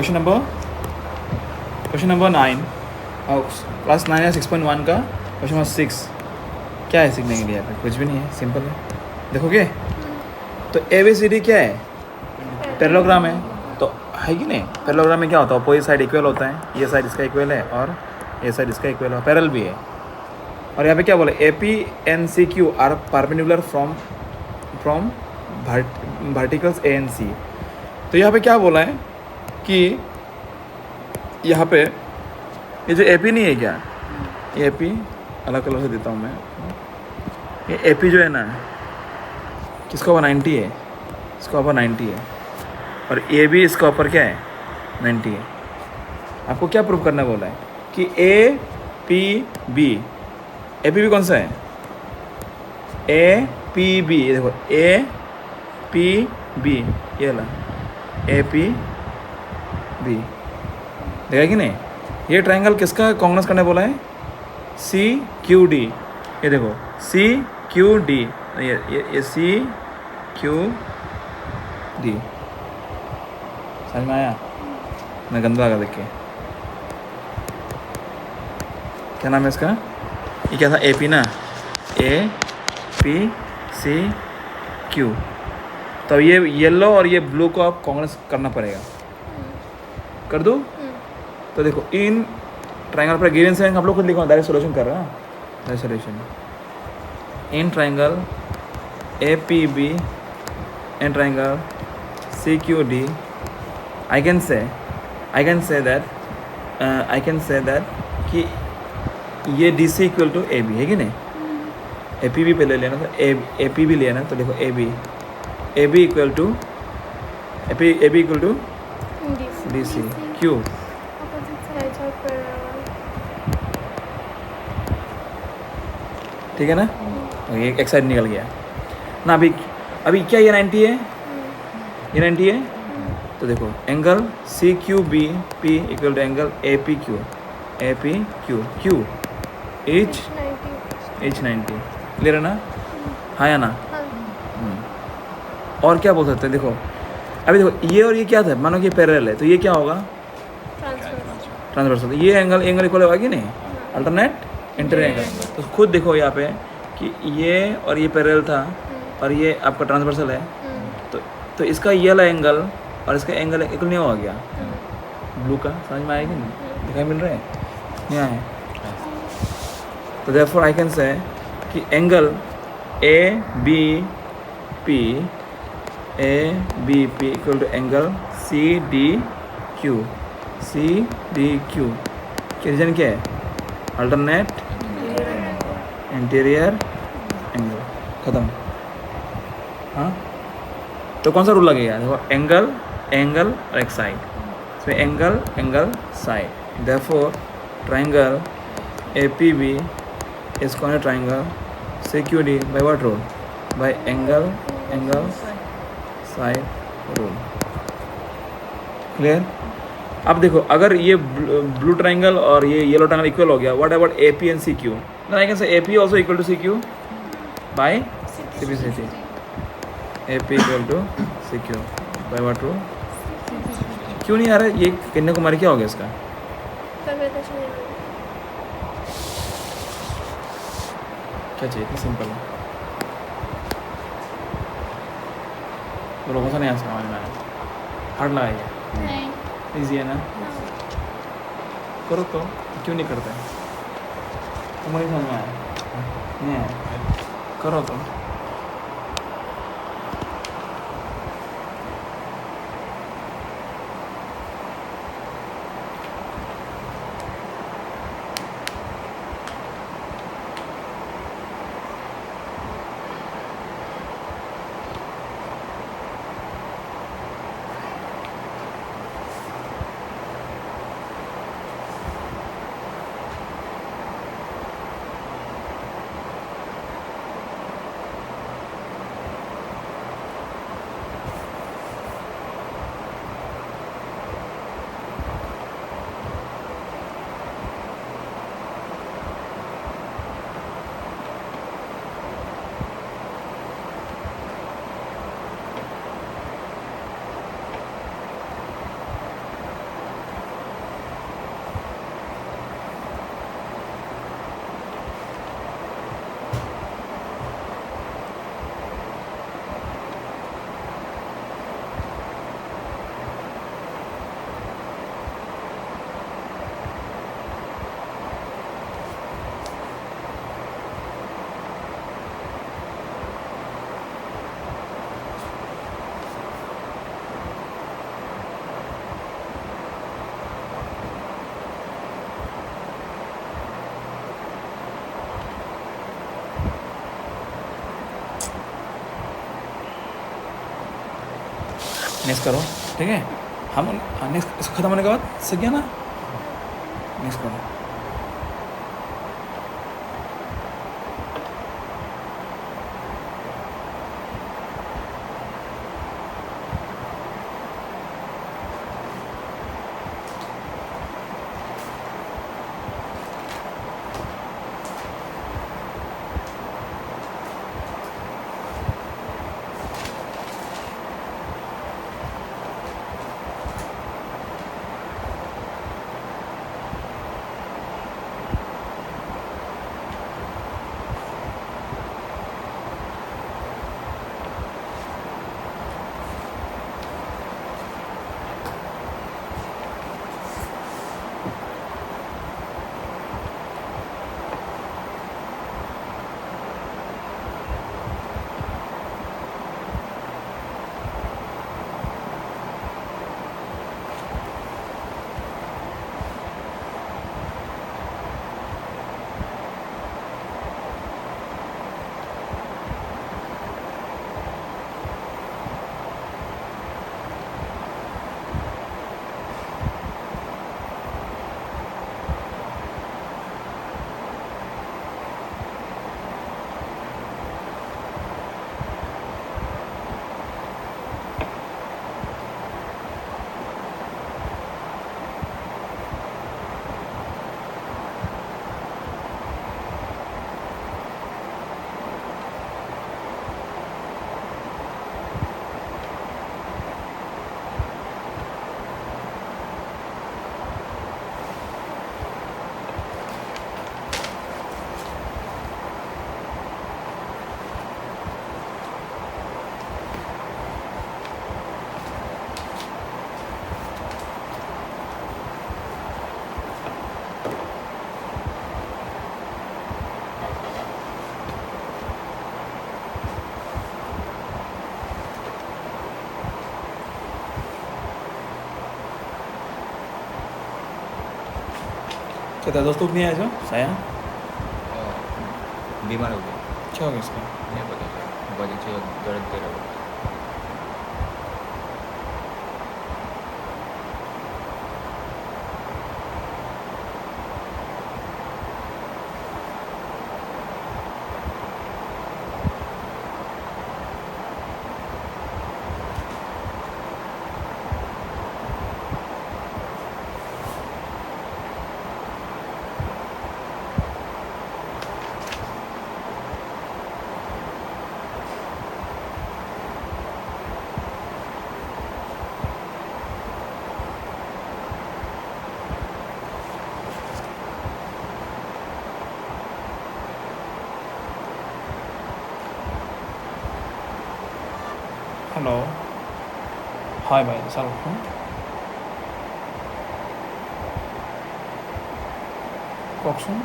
Question number 9 और class 9 या 6.1 का क्वेश्चन नंबर 6 क्या है सीखने के लिए? यहाँ पे कुछ भी नहीं है, सिंपल है। देखोगे तो ABCD क्या है? पैरेललोग्राम है। तो है कि नहीं? पैरेललोग्राम में क्या होता है? अपोजिट साइड इक्वल होता है, ये साइड इसका इक्वल है और ये साइड इसका इक्वल है, पैरेलल भी है। और यहाँ पे क्या बोले? AP and CQ are perpendicular from verticals A and C। तो यहाँ पे क्या बोला है कि यहाँ पे ये जो AP नहीं है क्या, ये AP अलग कलर से देता हूँ मैं। ये AP जो है ना, किसका ऊपर 90 है, इसका ऊपर 90 है, और AB इसका ऊपर क्या है, 90 है। आपको क्या प्रूव करना बोला है कि APB, APB कौन सा है? APB, ये देखो APB, ये ला APB, देखा कि नहीं? ये ट्रायंगल किसका कॉन्ग्रेस करने बोला है? CQD, ये देखो CQD, ये CQD, समझ में आया? मैं गंदा लगा देख के। क्या नाम है इसका? ये क्या था? AP ना, APCQ। तो ये येलो और ये ब्लू को आप कांग्रेस करना पड़ेगा। कर दूँ? तो देखो इन ट्रायंगल पर गिवन से आप लोग खुद लिखो, डायरेक्ट सॉल्यूशन कर रहा है, direct solution. In triangle APB and triangle CQD, I can say that कि ये DC इक्वल टू AB है कि नहीं? APB पहले लेना था, APB लेना, तो देखो AB इक्वल टू DC, क्यों? ठीक है ना? ये एक साइड निकल गया ना। अभी क्या ये 90 है, ये 90 है। तो देखो angle CQB P equal to angle APQ Q H 90, clear है ना? हाँ या ना? और क्या बोल सकते हैं? देखो अभी देखो ये और ये क्या था, मानो कि पैरेलल है, तो ये क्या होगा? ट्रांसवर्सल। ये एंगल इक्वल होगा कि नहीं? Alternate interior angle. तो खुद देखो यहाँ पे कि ये और ये पैरेलल था और ये आपका ट्रांसवर्सल है, तो इसका ये वाला एंगल और इसका एंगल इक्वल नहीं हो गया ब्लू का। समझ में आएगी नहीं? दिखाई मिल रहा है? यहाँ है। तो देयरफॉर आई कैन से कि angle ABP equal to angle CDQ के रीजन क्या है? Alternate interior angle. खत्म। हाँ, तो कौन सा रूल लगेगा? देखो एंगल और एक side, so angle side. Therefore triangle APB is called a triangle CQD by what rule? By angle side rule। Clear? अब देखो अगर ये ब्लू ट्रायंगल और ये येलो ट्रायंगल इक्वल हो गया, what about AP and CQ? then I can say AP also equal to CQ by CPCT। AP equal to CQ by what rule? क्यों नहीं आ रहा है? ये कन्याकुमारी क्या हो गया इसका? क्या चाहिए? इतना सिंपल है, तो लोगों से नहीं आ समझ में आया। हार्ड लगाइए, ईजी है ना? करो तो क्यों नहीं करते? तुम्हारी समझ में आया नहीं आया? करो तो। नेक्स्ट करो, ठीक है। हम नेक्स्ट ख़त्म होने के बाद सीख गया ना, नेक्स्ट करो। क्या था दोस्तों, नहीं आया जो साया बीमार हो गया। क्या हो गया इसका? नहीं पता सर, वजह से दर्द दे रहा है। हेलो, हाय भाई, शाहरुख हूँ। কওকচোন।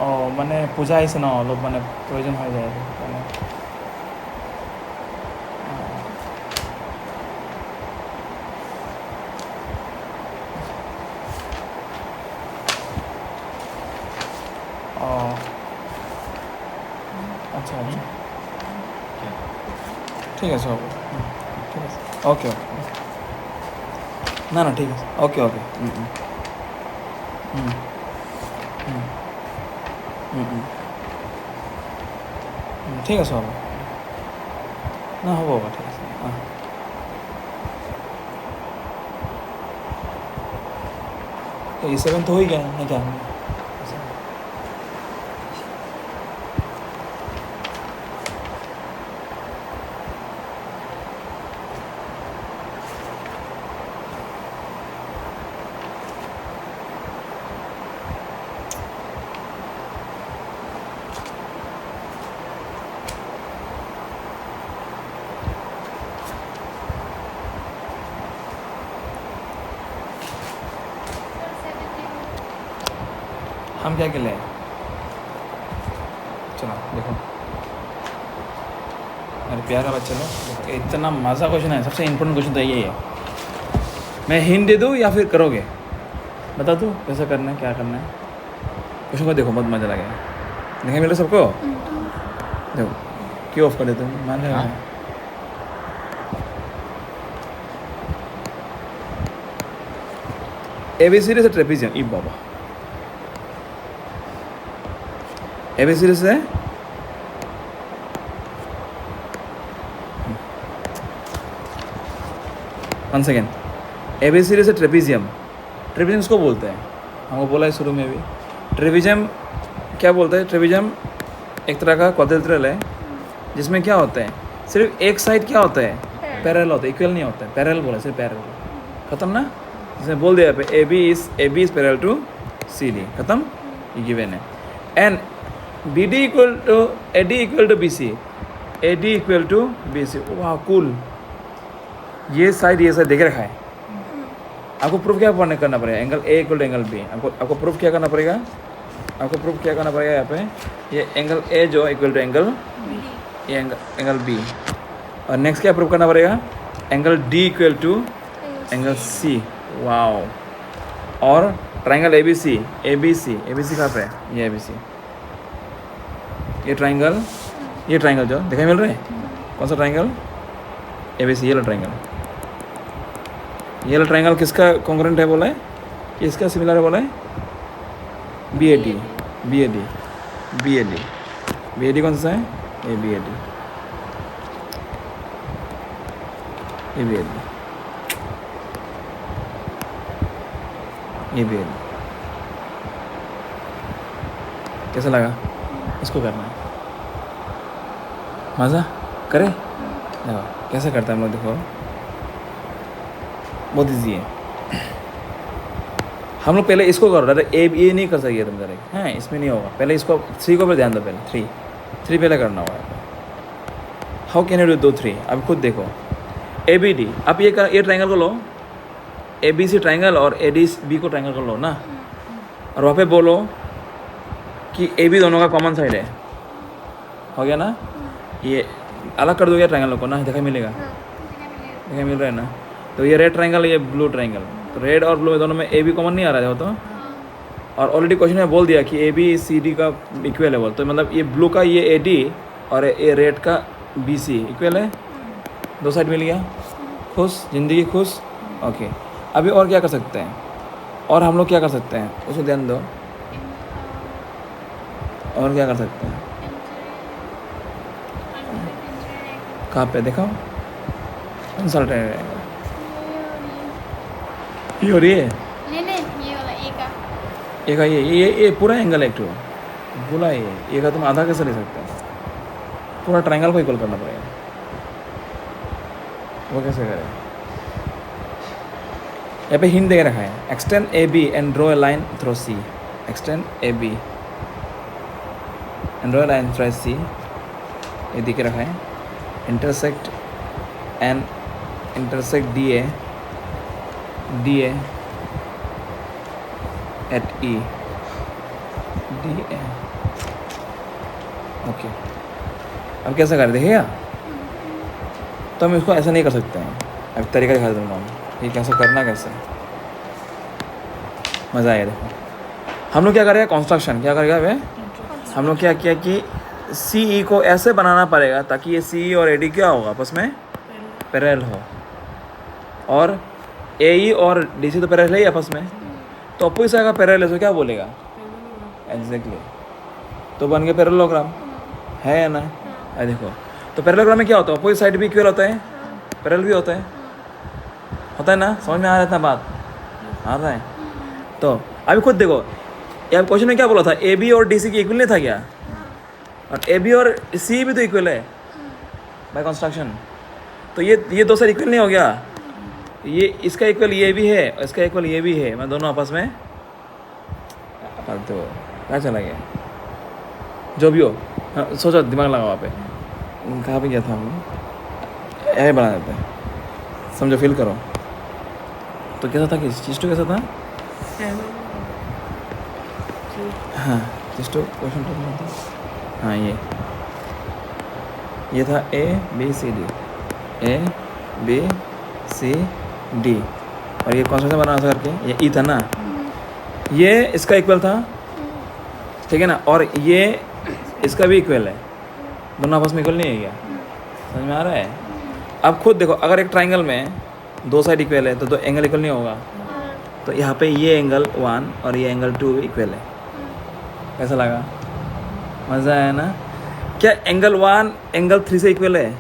অঁ মানে পূজা আহিছে ন, অলপ মানে প্ৰয়োজন হৈ যায় মানে। অঁ আচ্ছা আচ্ছা, ঠিক আছে হ'ব, ঠিক আছে, অ'কে অ'কে, না না ঠিক আছে, অ'কে অ'কে, ঠিক আছে হ'ব, না হ'ব হ'ব, ঠিক আছে, অঁ तो ये 7 तो हो ही गया है क्या? हम क्या खेले? चलो देखो मेरे प्यारा बच्चे लोग, इतना मज़ा क्वेश्चन है, सबसे इम्पोर्टेंट क्वेश्चन तो यही है। मैं हिंट दे दूँ या फिर करोगे? बता दो कैसा करना है, क्या करना है। क्वेश्चन को देखो, बहुत मजा लगेगा। देखें मेरे सबको, देखो क्यों ऑफ कर देते हो, मान रहे हो? हाँ। एबीसीडी से ट्रेपीजियम, ई बाबा, एबीसीडी से वन सेकेंड, एबीसीडी से ट्रेपीजियम, ट्रेपीजियम किसको बोलते हैं? हमको बोला है शुरू में भी, ट्रेपीजियम क्या बोलते हैं? ट्रेपीजियम एक तरह का क्वाड्रिलेटरल है जिसमें क्या होता है, सिर्फ एक साइड क्या होता है, पैरेलल होता है, इक्वल नहीं होता है, पैरेलल बोला, सिर्फ पैरेलल, खत्म ना। जिसने बोल दिया पे A B is parallel to C D, खत्म, ये गिवन है। And B D equal to A D equal to B C, A D equal to B C, वाह कूल। ये साइड देख रखा है, आपको प्रूफ क्या करना पड़ेगा? Angle A equal to angle B, आपको प्रूफ क्या करना पड़ेगा? आपको प्रूफ क्या करना पड़ेगा यहाँ पे? ये एंगल ए जो इक्वल टू एंगल, ये एंगल बी, और नेक्स्ट क्या प्रूफ करना पड़ेगा? Angle D equal to angle C, wow. और ट्राइंगल ए बी सी कहाँ पे है? ये ए बी सी, ये ट्राइंगल जो दिखाई मिल रहा है, कौन सा ट्राइंगल? ए बी सी, ये ट्राइंगल, ये ट्राइंगल किसका कॉन्करेंट है बोला है, किसका सिमिलर है बोला है? बी ए डी कौन सा है? ये बी ए डी, ये बी ए डी, ये बी ए डी। कैसा लगा? इसको करना है, मज़ा करे? देखो कैसे करता है हम लोग, देखो बहुत ईजी है। हम लोग पहले इसको करो, डायरेक्ट ए नहीं कर सकिए तुम डायरेक्ट, हाँ इसमें नहीं होगा। पहले इसको 3 को पहले ध्यान दो, पहले 3 पहले करना होगा। How can you do 3? अब खुद देखो, ए बी डी, आप ये ट्राइंगल को लो, ए बी सी ट्राइंगल और ए डी बी को ट्राइंगल को लो ना, और वहाँ पे बोलो कि ए बी दोनों का कॉमन साइड है, हो गया ना? ये अलग कर दोगे ट्राइंगल को ना, दिखाई मिलेगा, दिखाई मिल रहा है ना? तो ये रेड ट्राइंगल, ये ब्लू ट्राइंगल, तो रेड और ब्लू दोनों में ए बी कॉमन नहीं आ रहा है तो, और ऑलरेडी क्वेश्चन में बोल दिया कि ए बी सी डी का इक्वल है बोल, तो मतलब ये ब्लू का ये ए डी और ये रेड का बी सी इक्वल है, दो साइड मिल गया, खुश, ज़िंदगी खुश। ओके, अभी और क्या कर सकते हैं? और हम लोग क्या कर सकते हैं उसको ध्यान दो, और क्या कर सकते हैं? कहाँ पे दिखाओ? कंसल्ट है ये, और ये ये वाला एक का ये पूरा एंगल है, तो बोला ये का तुम आधा कैसे ले सकते हो? पूरा ट्राइंगल को इक्वल करना पड़ेगा, वो कैसे करें? यहाँ पे हिंट दे रखा है, extend A B and draw a line through C, extend A B and draw a line through C, ये दिख रखा है, intersect D A at E D A. Okay, अब कैसा कर देखिएगा? तो हम इसको ऐसा नहीं कर सकते हैं, अब तरीका दिखा दूँगा हम, ये कैसे करना, कैसे मज़ा आएगा। देखो हम लोग क्या करेगा, कंस्ट्रक्शन क्या करेगा वे, हम लोग क्या किया कि सी ई को ऐसे बनाना पड़ेगा ताकि ये सी ई और ए डी क्या होगा, आपस में पैरेलल हो, और ए ई और डी सी तो पैरेलल है ही आपस में, तो अपोजिट साइड का पैरेलल है तो क्या बोलेगा? एग्जैक्टली, तो बन गया पैरेललोग्राम, है या ना? है देखो, तो पैरेललोग्राम में क्या होता है, अपोजिट साइड भी इक्वल होता है, पैरेलल भी होता है ना? समझ में आ रहा था बात? आ रहा है? तो अभी खुद देखो, यार क्वेश्चन में क्या बोला था, ए बी और डी सी की इक्वल नहीं था क्या? और ए बी और सी भी तो इक्वल है बाय कंस्ट्रक्शन, तो ये दो साइड इक्वल नहीं हो गया? ये इसका इक्वल ये भी है और इसका इक्वल ये भी है, मैं दोनों आपस में तो क्या चला गया, जो भी हो। हाँ, सोचो, दिमाग लगा वहाँ पे, कहाँ पे गया था हम, यही बना देते हैं, समझो, फील करो। तो कैसा था, किस चीज़ तो कैसा था? हाँ चीज़ तो क्वेश्चन तो था, हाँ ये था ए बी सी डी, और ये कौन सा बना था करके, ये ई था ना, ये इसका इक्वल था, ठीक है ना, और ये इसका भी इक्वल है, दोनों आपस में इक्वल नहीं है क्या? समझ में आ रहा है? अब खुद देखो, अगर एक ट्राइंगल में दो साइड इक्वल है तो एंगल इक्वल नहीं होगा। तो यहाँ पे ये एंगल 1 और ये एंगल 2 इक्वल है। कैसा लगा? मज़ा आया ना? क्या एंगल 1 एंगल 3 से इक्वल है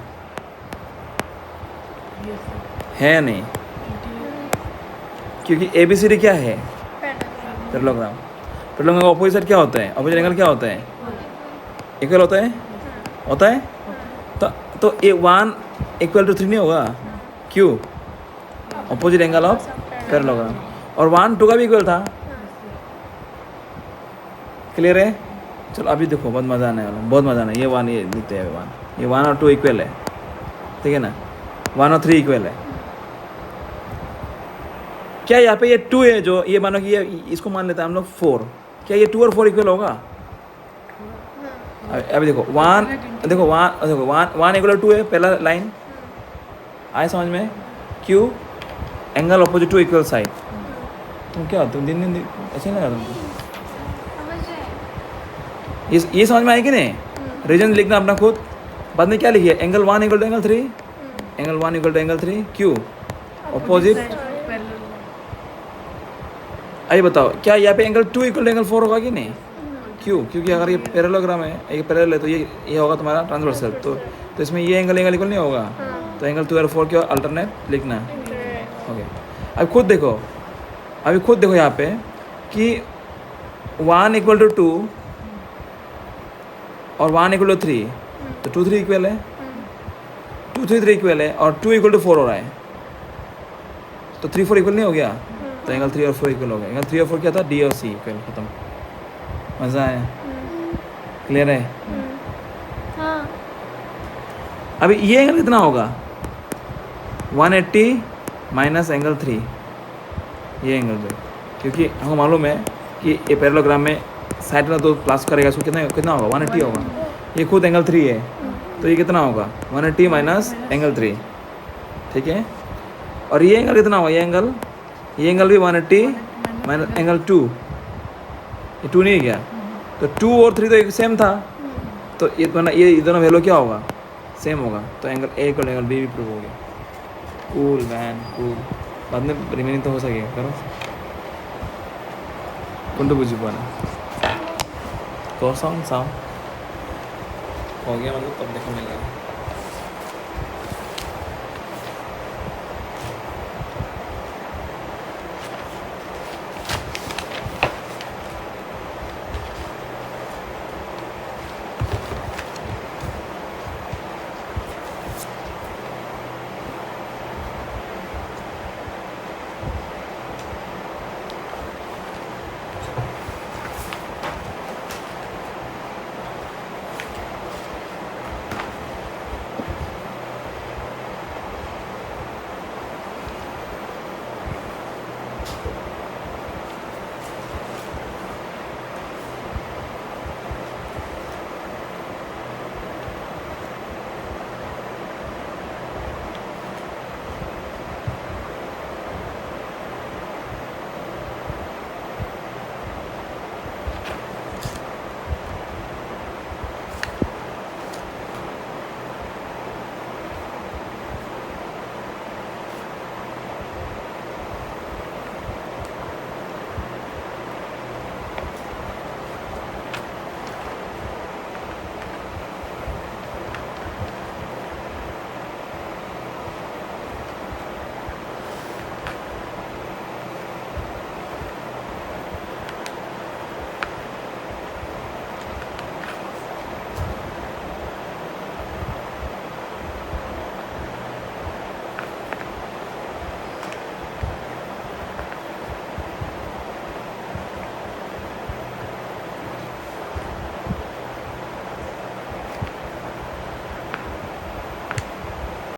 या नहीं? क्योंकि ABCD क्या है? पैरेललोग्राम। पैरेललोग्राम का ऑपोजिट साइड क्या होता है? ऑपोजिट एंगल क्या होता है? इक्वल होता है? होता है? तो ए 1 इक्वल टू 3 नहीं होगा? क्यों? Opposite angle of parallelogram. और 1 2 का भी इक्वल था। क्लियर है? चलो अभी देखो, बहुत मज़ा आने वाला, बहुत मज़ा आना। ये 1 ये लिखते हैं 1, ये 1 और 2 इक्वल है, ठीक है ना, 1 और 3 इक्वल है। क्या यहाँ पे ये 2 है, जो ये मानो कि ये इसको मान लेते हैं हम लोग 4, क्या ये 2 और 4 इक्वल होगा? अभी देखो 1, देखो 1 इक्वल 2 है, पहला लाइन आए समझ में? क्यों? Angle opposite to equal side. तुम क्या, तुम दिन दिन ऐसे नहीं लगा तुमको? ये समझ में आएगी नहीं? रीजन लिखना अपना खुद। बाद में क्या लिखिए? Angle 1 equal to angle 3, angle 1 equal to angle 3, क्यों? ऑपोजिट। आइए बताओ, क्या यहाँ पे एंगल 2 इक्वल टू एंगल 4 होगा कि नहीं? क्यों? क्योंकि अगर ये पैरेललोग्राम है, ये पैरेलल है, तो ये होगा तुम्हारा ट्रांसवर्सल। तो इसमें ये एंगल इक्वल नहीं होगा, तो एंगल 2 और 4 के अल्टरनेट लिखना है। ओके, अब खुद देखो, अभी खुद देखो यहाँ पे कि 1 इक्वल टू 2 और 1 इक्वल टू 3, तो 2 3 इक्वल है, 2 3 3 इक्वल है, और 2 इक्वल टू 4 हो रहा है, तो 3 4 इक्वल नहीं हो गया? तो एंगल 3 और 4 इक्वल हो गया। एंगल 3 और 4 क्या था? D और C इक्वल, खत्म। मज़ा आया? क्लियर है? हाँ। अभी ये एंगल कितना होगा? 180 माइनस एंगल 3, ये एंगल जो, क्योंकि हमको मालूम है कि ये पैरेललोग्राम में साइड में तो प्लस करेगा, इसको कितना होगा? 180 होगा। ये खुद एंगल 3 है, तो ये कितना होगा? 180 माइनस एंगल 3, ठीक है। और ये एंगल कितना होगा? ये एंगल भी 180 माइनस एंगल 2, ये 2 नहीं है क्या? तो 2 और 3 तो एक सेम था, तो ये दोनों वैल्यू क्या होगा? सेम होगा। तो angle A equal angle B भी प्रूव हो गया। Cool man, cool. बाद में रिमेनिंग तो हो सकेगा, करो कुंडू बुझी पाना कौन सा हो गया, मतलब तब देखो मिलेगा।